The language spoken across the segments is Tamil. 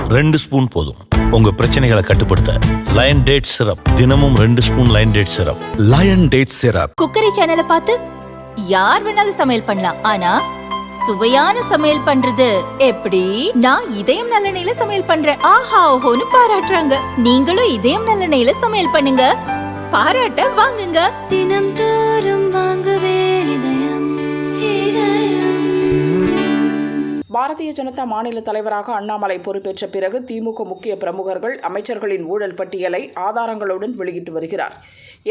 2 ஸ்பூன் போதும் உங்க பிரச்சனைகளை கட்டுப்படுத்த. லயன் டேட் சிரப், தினமும் 2 spoon Lion date syrup. Lion date syrup. Cookery சேனலை பார்த்து யார் வேணாலும் சமையல் பண்ணலாம். ஆனா சுவையான சமையல் பண்றது எப்படி? நான் இதயம் நல்லெண்ணெயில சமையல் பண்றேன். ஆஹா ஓஹோன்னு பாராட்டுறாங்க. நீங்களும் இதயம் நல்லெண்ணெயில சமையல் பண்ணுங்க, பாராட்ட வாங்குங்க. தினம் தோறும் வாங்குவே இதயம் இதயம். பாரதிய ஜனதா மாநில தலைவராக அண்ணாமலை பொறுப்பேற்ற பிறகு திமுக முக்கிய பிரமுகர்கள் அமைச்சர்களின் ஊழல் பட்டியலை ஆதாரங்களுடன் வெளியிட்டு வருகிறார்.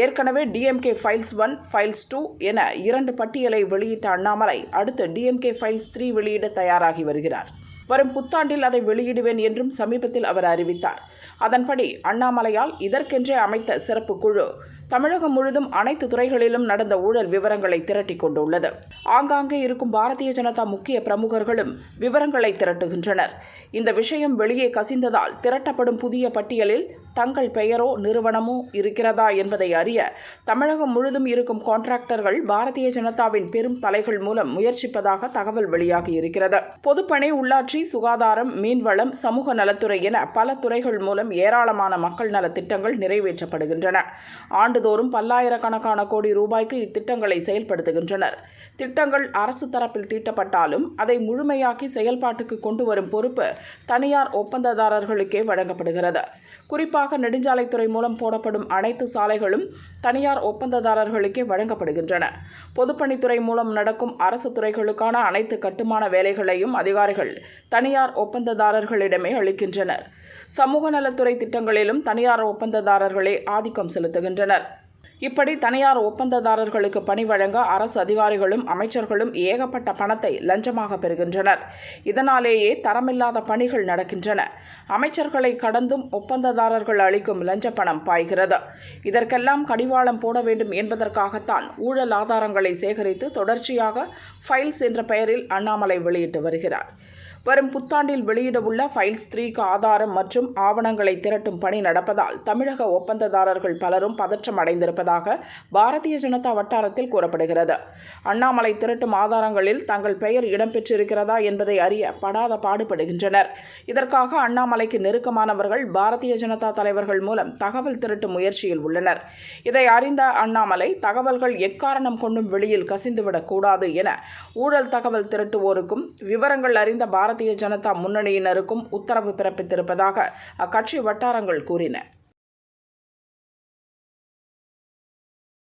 ஏற்கனவே டிஎம்கே ஃபைல்ஸ் 1, ஃபைல்ஸ் 2 என 2 பட்டியலை வெளியிட்ட அண்ணாமலை அடுத்து டிஎம்கே ஃபைல்ஸ் 3 வெளியிட தயாராகி வருகிறார். வரும் புத்தாண்டில் அதை வெளியிடுவேன் என்றும் சமீபத்தில் அவர் அறிவித்தார். அதன்படி அண்ணாமலையால் இதற்கென்றே அமைத்த சிறப்பு குழு தமிழகம் முழுதும் அனைத்து துறைகளிலும் நடந்த ஊழல் விவரங்களை திரட்டி கொண்டுள்ளது. ஆங்காங்கே இருக்கும் பாரதிய ஜனதா முக்கிய பிரமுகர்களும் விவரங்களை திரட்டுகின்றனர். இந்த விஷயம் வெளியே கசிந்ததால் திரட்டப்படும் புதிய பட்டியலில் தங்கள் பெயரோ நிறுவனமோ இருக்கிறதா என்பதை அறிய தமிழகம் முழுதும் இருக்கும் கான்ட்ராக்டர்கள் பாரதிய ஜனதாவின் பெரும் தலைகள் மூலம் முயற்சிப்பதாக தகவல் வெளியாகி இருக்கிறது. பொதுப்பணி, உள்ளாட்சி, சுகாதாரம், மீன்வளம், சமூக நலத்துறை என பல துறைகள் மூலம் ஏராளமான மக்கள் நல திட்டங்கள் நிறைவேற்றப்படுகின்றன. ஆண்டுதோறும் பல்லாயிரக்கணக்கான கோடி ரூபாய்க்கு இத்திட்டங்களை செயல்படுத்துகின்றனர். திட்டங்கள் அரசு தரப்பில் தீட்டப்பட்டாலும் அதை முழுமையாக்கி செயல்பாட்டுக்கு கொண்டு வரும் பொறுப்பு தனியார் ஒப்பந்ததாரர்களுக்கே வழங்கப்படுகிறது. குறிப்பாக நெடுஞ்சாலைத்துறை மூலம் போடப்படும் அனைத்து சாலைகளும் தனியார் ஒப்பந்ததாரர்களுக்கே வழங்கப்படுகின்றன. பொதுப்பணித்துறை மூலம் நடக்கும் அரசு துறைகளுக்கான அனைத்து கட்டுமான வேலைகளையும் அதிகாரிகள் தனியார் ஒப்பந்ததாரர்களிடமே அளிக்கின்றனர். சமூக நலத்துறை திட்டங்களிலும் தனியார் ஒப்பந்ததாரர்களே ஆதிக்கம் செலுத்துகின்றனர். இப்படி தனியார் ஒப்பந்ததாரர்களுக்கு பணி வழங்க அரசு அதிகாரிகளும் அமைச்சர்களும் ஏகப்பட்ட பணத்தை லஞ்சமாக பெறுகின்றனர். இதனாலேயே தரமில்லாத பணிகள் நடக்கின்றன. அமைச்சர்களை கடந்தும் ஒப்பந்ததாரர்கள் அளிக்கும் லஞ்ச பணம் பாய்கிறது. இதற்கெல்லாம் கடிவாளம் போட வேண்டும் என்பதற்காகத்தான் ஊழல் ஆதாரங்களை சேகரித்து தொடர்ச்சியாக ஃபைல்ஸ் என்ற பெயரில் அண்ணாமலை வெளியிட்டு வருகிறார். வரும் புத்தாண்டில் வெளியிடவுள்ள ஃபைல்ஸ் 3க்கு ஆதாரம் மற்றும் ஆவணங்களை திரட்டும் பணி நடப்பதால் தமிழக ஒப்பந்ததாரர்கள் பலரும் பதற்றம் அடைந்திருப்பதாக பாரதிய ஜனதா வட்டாரத்தில் கூறப்படுகிறது. அண்ணாமலை திரட்டும் ஆதாரங்களில் தங்கள் பெயர் இடம்பெற்றிருக்கிறதா என்பதை அறிய படாத பாடுபடுகின்றனர். இதற்காக அண்ணாமலைக்கு நெருக்கமானவர்கள் பாரதிய ஜனதா தலைவர்கள் மூலம் தகவல் திரட்டும் முயற்சியில் உள்ளனர். இதை அறிந்த அண்ணாமலை தகவல்கள் எக்காரணம் கொண்டும் வெளியில் கசிந்துவிடக் கூடாது என ஊழல் தகவல் திரட்டுவோருக்கும் விவரங்கள் அறிந்த பாரதிய ஜனதா முன்னணியினருக்கும் உத்தரவு பிறப்பித்திருப்பதாக அக்கட்சி வட்டாரங்கள் கூறின.